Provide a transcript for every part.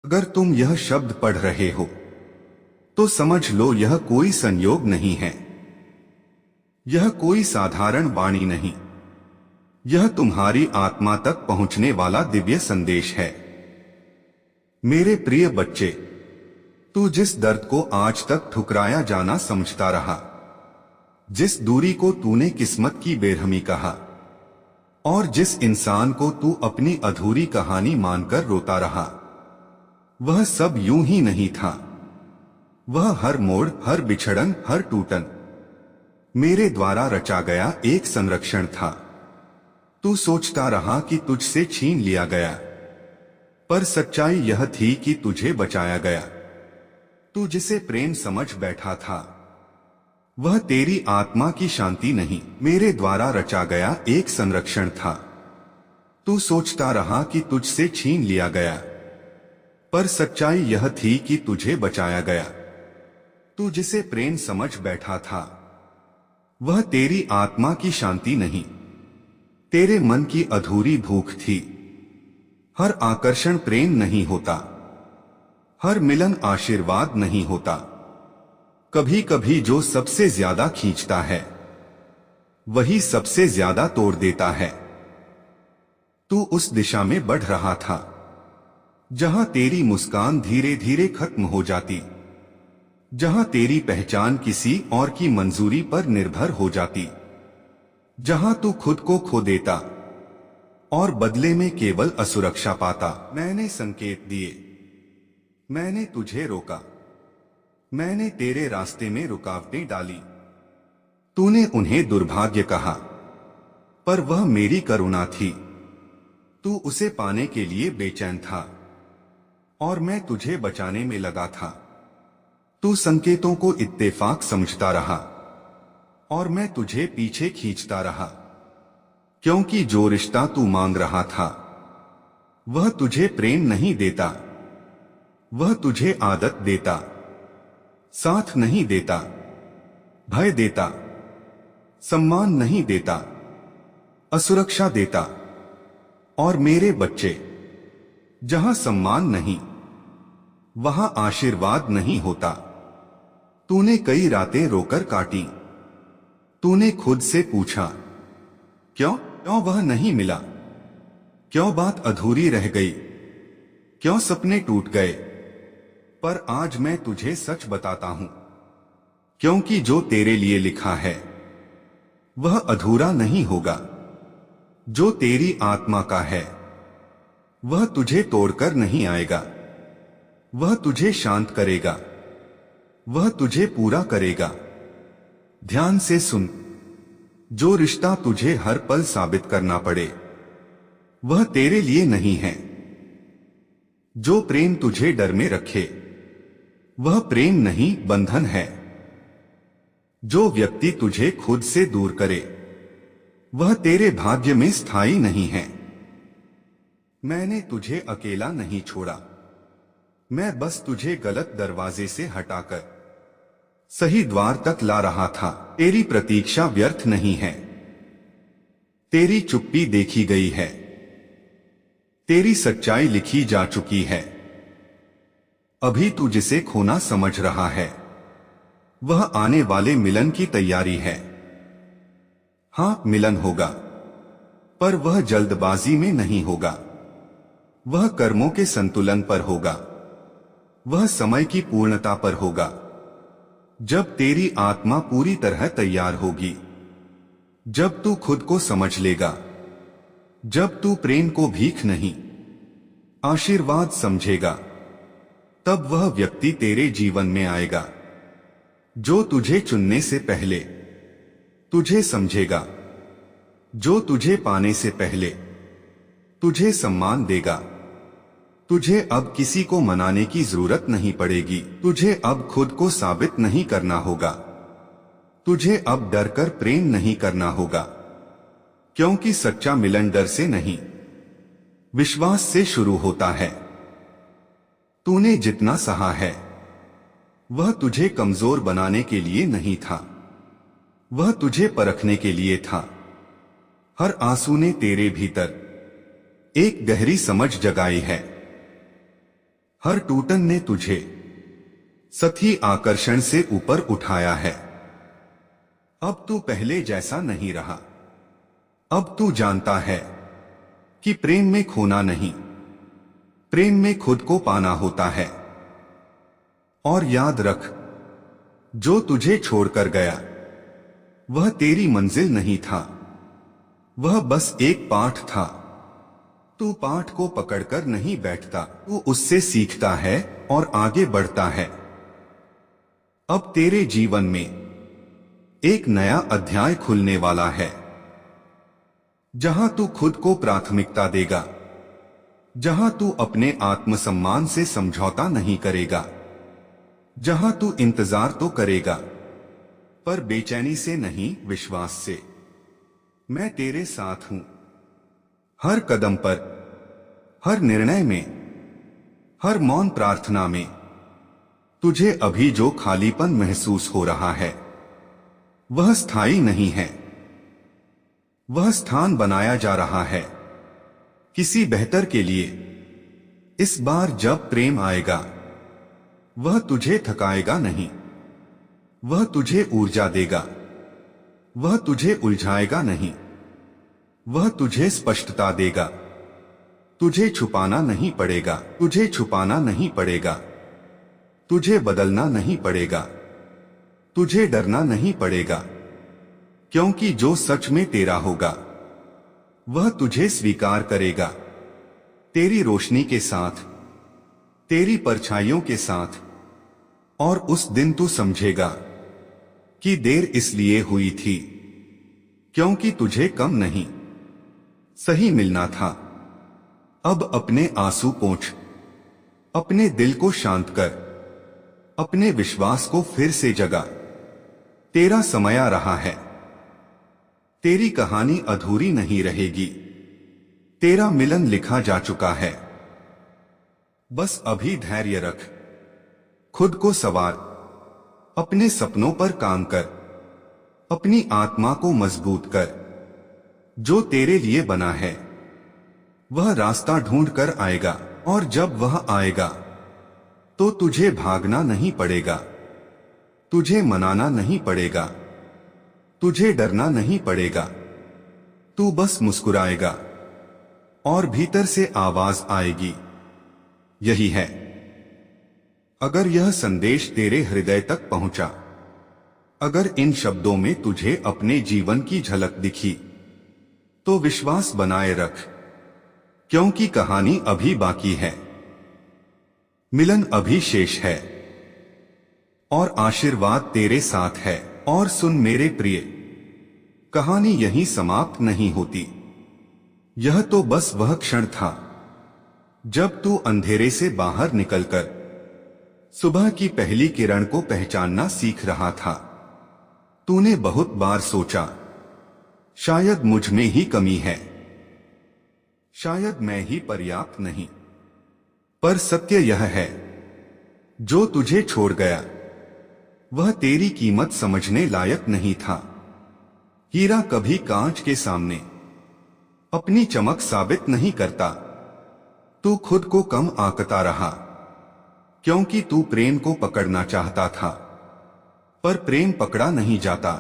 अगर तुम यह शब्द पढ़ रहे हो तो समझ लो यह कोई संयोग नहीं है, यह कोई साधारण वाणी नहीं, यह तुम्हारी आत्मा तक पहुंचने वाला दिव्य संदेश है। मेरे प्रिय बच्चे, तू जिस दर्द को आज तक ठुकराया जाना समझता रहा, जिस दूरी को तूने किस्मत की बेरहमी कहा, और जिस इंसान को तू अपनी अधूरी कहानी मानकर रोता रहा, वह सब यूं ही नहीं था। वह हर मोड़, हर बिछड़न, हर टूटन मेरे द्वारा रचा गया एक संरक्षण था। तू सोचता रहा कि तुझसे छीन लिया गया, पर सच्चाई यह थी कि तुझे बचाया गया। तू जिसे प्रेम समझ बैठा था, वह तेरी आत्मा की शांति नहीं, मेरे द्वारा रचा गया एक संरक्षण था। तू सोचता रहा कि तुझसे छीन लिया गया, पर सच्चाई यह थी कि तुझे बचाया गया। तू जिसे प्रेम समझ बैठा था, वह तेरी आत्मा की शांति नहीं, तेरे मन की अधूरी भूख थी। हर आकर्षण प्रेम नहीं होता, हर मिलन आशीर्वाद नहीं होता। कभी कभी जो सबसे ज्यादा खींचता है, वही सबसे ज्यादा तोड़ देता है। तू उस दिशा में बढ़ रहा था जहां तेरी मुस्कान धीरे धीरे खत्म हो जाती, जहां तेरी पहचान किसी और की मंजूरी पर निर्भर हो जाती, जहां तू खुद को खो देता और बदले में केवल असुरक्षा पाता। मैंने संकेत दिए, मैंने तुझे रोका, मैंने तेरे रास्ते में रुकावटें डाली। तूने उन्हें दुर्भाग्य कहा, पर वह मेरी करुणा थी। तू उसे पाने के लिए बेचैन था और मैं तुझे बचाने में लगा था। तू संकेतों को इत्तेफाक समझता रहा और मैं तुझे पीछे खींचता रहा, क्योंकि जो रिश्ता तू मांग रहा था, वह तुझे प्रेम नहीं देता, वह तुझे आदत देता, साथ नहीं देता, भय देता, सम्मान नहीं देता, असुरक्षा देता। और मेरे बच्चे, जहां सम्मान नहीं, वहां आशीर्वाद नहीं होता। तूने कई रातें रोकर काटी। तूने खुद से पूछा, क्यों क्यों वह नहीं मिला, क्यों बात अधूरी रह गई, क्यों सपने टूट गए। पर आज मैं तुझे सच बताता हूं, क्योंकि जो तेरे लिए लिखा है वह अधूरा नहीं होगा। जो तेरी आत्मा का है वह तुझे तोड़कर नहीं आएगा, वह तुझे शांत करेगा, वह तुझे पूरा करेगा। ध्यान से सुन, जो रिश्ता तुझे हर पल साबित करना पड़े, वह तेरे लिए नहीं है। जो प्रेम तुझे डर में रखे, वह प्रेम नहीं, बंधन है। जो व्यक्ति तुझे खुद से दूर करे, वह तेरे भाग्य में स्थायी नहीं है। मैंने तुझे अकेला नहीं छोड़ा, मैं बस तुझे गलत दरवाजे से हटाकर सही द्वार तक ला रहा था। तेरी प्रतीक्षा व्यर्थ नहीं है, तेरी चुप्पी देखी गई है, तेरी सच्चाई लिखी जा चुकी है। अभी तू जिसे खोना समझ रहा है, वह आने वाले मिलन की तैयारी है। हां, मिलन होगा, पर वह जल्दबाजी में नहीं होगा, वह कर्मों के संतुलन पर होगा, वह समय की पूर्णता पर होगा। जब तेरी आत्मा पूरी तरह तैयार होगी, जब तू खुद को समझ लेगा, जब तू प्रेम को भीख नहीं, आशीर्वाद समझेगा, तब वह व्यक्ति तेरे जीवन में आएगा जो तुझे चुनने से पहले तुझे समझेगा, जो तुझे पाने से पहले तुझे सम्मान देगा। तुझे अब किसी को मनाने की जरूरत नहीं पड़ेगी, तुझे अब खुद को साबित नहीं करना होगा, तुझे अब डरकर प्रेम नहीं करना होगा, क्योंकि सच्चा मिलन डर से नहीं, विश्वास से शुरू होता है। तूने जितना सहा है, वह तुझे कमजोर बनाने के लिए नहीं था, वह तुझे परखने के लिए था। हर आंसू ने तेरे भीतर एक गहरी समझ जगाई है। हर टूटन ने तुझे सतही आकर्षण से ऊपर उठाया है। अब तू पहले जैसा नहीं रहा। अब तू जानता है कि प्रेम में खोना नहीं, प्रेम में खुद को पाना होता है। और याद रख, जो तुझे छोड़कर गया वह तेरी मंजिल नहीं था, वह बस एक पाठ था। तू पाठ को पकड़कर नहीं बैठता, तू उससे सीखता है और आगे बढ़ता है। अब तेरे जीवन में एक नया अध्याय खुलने वाला है, जहां तू खुद को प्राथमिकता देगा, जहां तू अपने आत्मसम्मान से समझौता नहीं करेगा, जहां तू इंतजार तो करेगा पर बेचैनी से नहीं, विश्वास से। मैं तेरे साथ हूं, हर कदम पर, हर निर्णय में, हर मौन प्रार्थना में। तुझे अभी जो खालीपन महसूस हो रहा है वह स्थायी नहीं है, वह स्थान बनाया जा रहा है किसी बेहतर के लिए। इस बार जब प्रेम आएगा वह तुझे थकाएगा नहीं, वह तुझे ऊर्जा देगा, वह तुझे उलझाएगा नहीं, वह तुझे स्पष्टता देगा। तुझे छुपाना नहीं पड़ेगा, तुझे छुपाना नहीं पड़ेगा, तुझे बदलना नहीं पड़ेगा, तुझे डरना नहीं पड़ेगा, क्योंकि जो सच में तेरा होगा वह तुझे स्वीकार करेगा, तेरी रोशनी के साथ, तेरी परछाइयों के साथ। और उस दिन तू समझेगा कि देर इसलिए हुई थी क्योंकि तुझे कम नहीं, सही मिलना था। अब अपने आंसू पोंछ, अपने दिल को शांत कर, अपने विश्वास को फिर से जगा। तेरा समय आ रहा है, तेरी कहानी अधूरी नहीं रहेगी, तेरा मिलन लिखा जा चुका है। बस अभी धैर्य रख, खुद को संवार, अपने सपनों पर काम कर, अपनी आत्मा को मजबूत कर। जो तेरे लिए बना है वह रास्ता ढूंढ कर आएगा, और जब वह आएगा तो तुझे भागना नहीं पड़ेगा, तुझे मनाना नहीं पड़ेगा, तुझे डरना नहीं पड़ेगा। तू बस मुस्कुराएगा और भीतर से आवाज आएगी, यही है। अगर यह संदेश तेरे हृदय तक पहुंचा, अगर इन शब्दों में तुझे अपने जीवन की झलक दिखी, तो विश्वास बनाए रख, क्योंकि कहानी अभी बाकी है, मिलन अभी शेष है, और आशीर्वाद तेरे साथ है। और सुन मेरे प्रिय, कहानी यहीं समाप्त नहीं होती। यह तो बस वह क्षण था जब तू अंधेरे से बाहर निकलकर सुबह की पहली किरण को पहचानना सीख रहा था। तूने बहुत बार सोचा, शायद मुझ में ही कमी है, शायद मैं ही पर्याप्त नहीं। पर सत्य यह है, जो तुझे छोड़ गया वह तेरी कीमत समझने लायक नहीं था। हीरा कभी कांच के सामने अपनी चमक साबित नहीं करता। तू खुद को कम आंकता रहा, क्योंकि तू प्रेम को पकड़ना चाहता था, पर प्रेम पकड़ा नहीं जाता,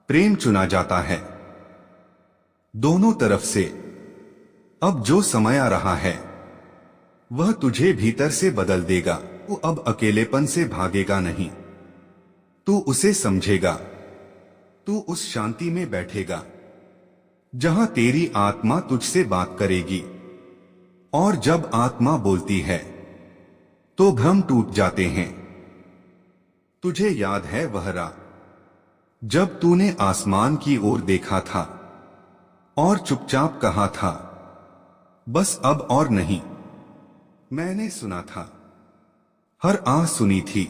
प्रेम चुना जाता है, दोनों तरफ से। अब जो समय आ रहा है वह तुझे भीतर से बदल देगा। तू अब अकेलेपन से भागेगा नहीं, तू उसे समझेगा, तू उस शांति में बैठेगा जहां तेरी आत्मा तुझसे बात करेगी। और जब आत्मा बोलती है तो भ्रम टूट जाते हैं। तुझे याद है वह रात जब तूने आसमान की ओर देखा था और चुपचाप कहा था, बस अब और नहीं। मैंने सुना था, हर आह सुनी थी,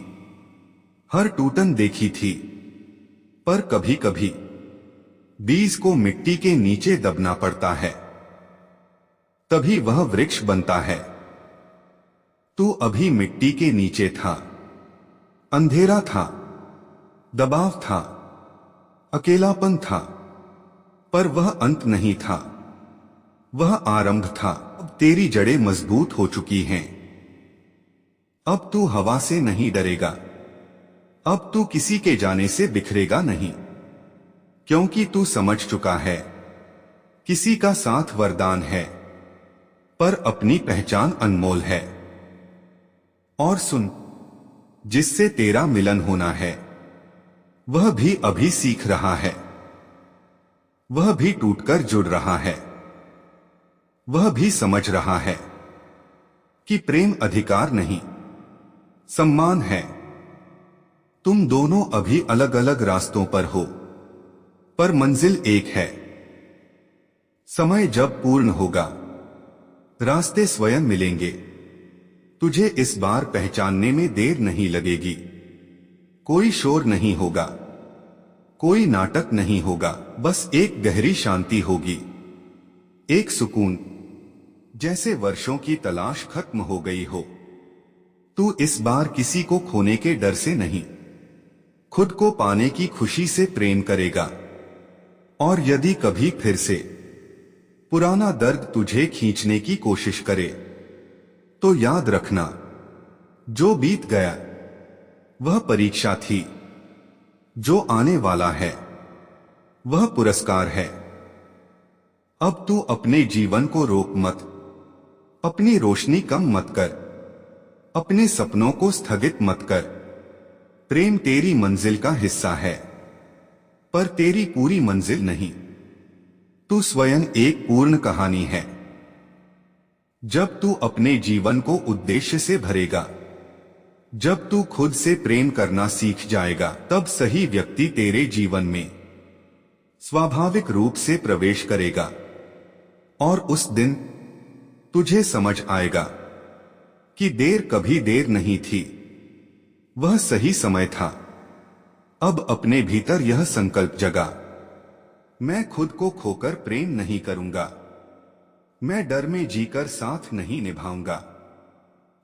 हर टूटन देखी थी, पर कभी कभी बीज को मिट्टी के नीचे दबना पड़ता है, तभी वह वृक्ष बनता है। तू अभी मिट्टी के नीचे था, अंधेरा था, दबाव था, अकेलापन था, पर वह अंत नहीं था, वह आरंभ था। अब तेरी जड़ें मजबूत हो चुकी हैं, अब तू हवा से नहीं डरेगा, अब तू किसी के जाने से बिखरेगा नहीं, क्योंकि तू समझ चुका है किसी का साथ वरदान है, पर अपनी पहचान अनमोल है। और सुन, जिससे तेरा मिलन होना है वह भी अभी सीख रहा है, वह भी टूटकर जुड़ रहा है, वह भी समझ रहा है कि प्रेम अधिकार नहीं, सम्मान है। तुम दोनों अभी अलग अलग रास्तों पर हो, पर मंजिल एक है। समय जब पूर्ण होगा रास्ते स्वयं मिलेंगे, तुझे इस बार पहचानने में देर नहीं लगेगी। कोई शोर नहीं होगा, कोई नाटक नहीं होगा, बस एक गहरी शांति होगी, एक सुकून, जैसे वर्षों की तलाश खत्म हो गई हो। तू इस बार किसी को खोने के डर से नहीं, खुद को पाने की खुशी से प्रेम करेगा। और यदि कभी फिर से पुराना दर्द तुझे खींचने की कोशिश करे तो याद रखना, जो बीत गया वह परीक्षा थी, जो आने वाला है वह पुरस्कार है। अब तू अपने जीवन को रोक मत, अपनी रोशनी कम मत कर, अपने सपनों को स्थगित मत कर। प्रेम तेरी मंजिल का हिस्सा है, पर तेरी पूरी मंजिल नहीं। तू स्वयं एक पूर्ण कहानी है। जब तू अपने जीवन को उद्देश्य से भरेगा, जब तू खुद से प्रेम करना सीख जाएगा, तब सही व्यक्ति तेरे जीवन में स्वाभाविक रूप से प्रवेश करेगा। और उस दिन तुझे समझ आएगा कि देर कभी देर नहीं थी, वह सही समय था। अब अपने भीतर यह संकल्प जगा, मैं खुद को खोकर प्रेम नहीं करूंगा, मैं डर में जीकर साथ नहीं निभाऊंगा,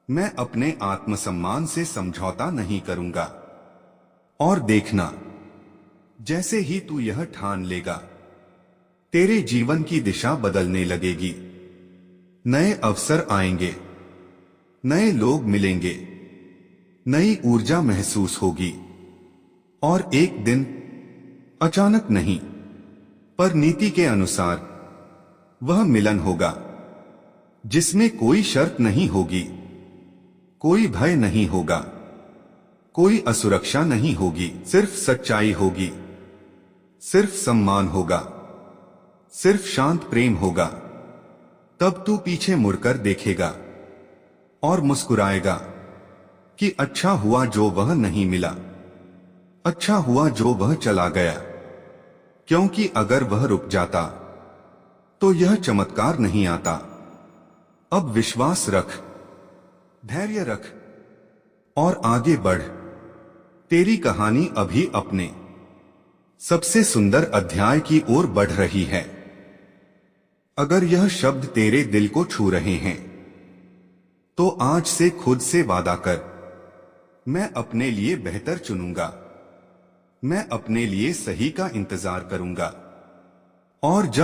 मैं अपने आत्मसम्मान से समझौता नहीं करूंगा। और देखना, जैसे ही तू यह ठान लेगा, तेरे जीवन की दिशा बदलने लगेगी। नए अवसर आएंगे, नए लोग मिलेंगे, नई ऊर्जा महसूस होगी। और एक दिन अचानक नहीं, पर नीति के अनुसार वह मिलन होगा, जिसमें कोई शर्त नहीं होगी, कोई भय नहीं होगा, कोई असुरक्षा नहीं होगी, सिर्फ सच्चाई होगी, सिर्फ सम्मान होगा, सिर्फ शांत प्रेम होगा। तब तू पीछे मुड़कर देखेगा और मुस्कुराएगा कि अच्छा हुआ जो वह नहीं मिला, अच्छा हुआ जो वह चला गया, क्योंकि अगर वह रुक जाता तो यह चमत्कार नहीं आता। अब विश्वास रख, धैर्य रख और आगे बढ़। तेरी कहानी अभी अपने सबसे सुंदर अध्याय की ओर बढ़ रही है। अगर यह शब्द तेरे दिल को छू रहे हैं तो आज से खुद से वादा कर, मैं अपने लिए बेहतर चुनूंगा, मैं अपने लिए सही का इंतजार करूंगा। और जब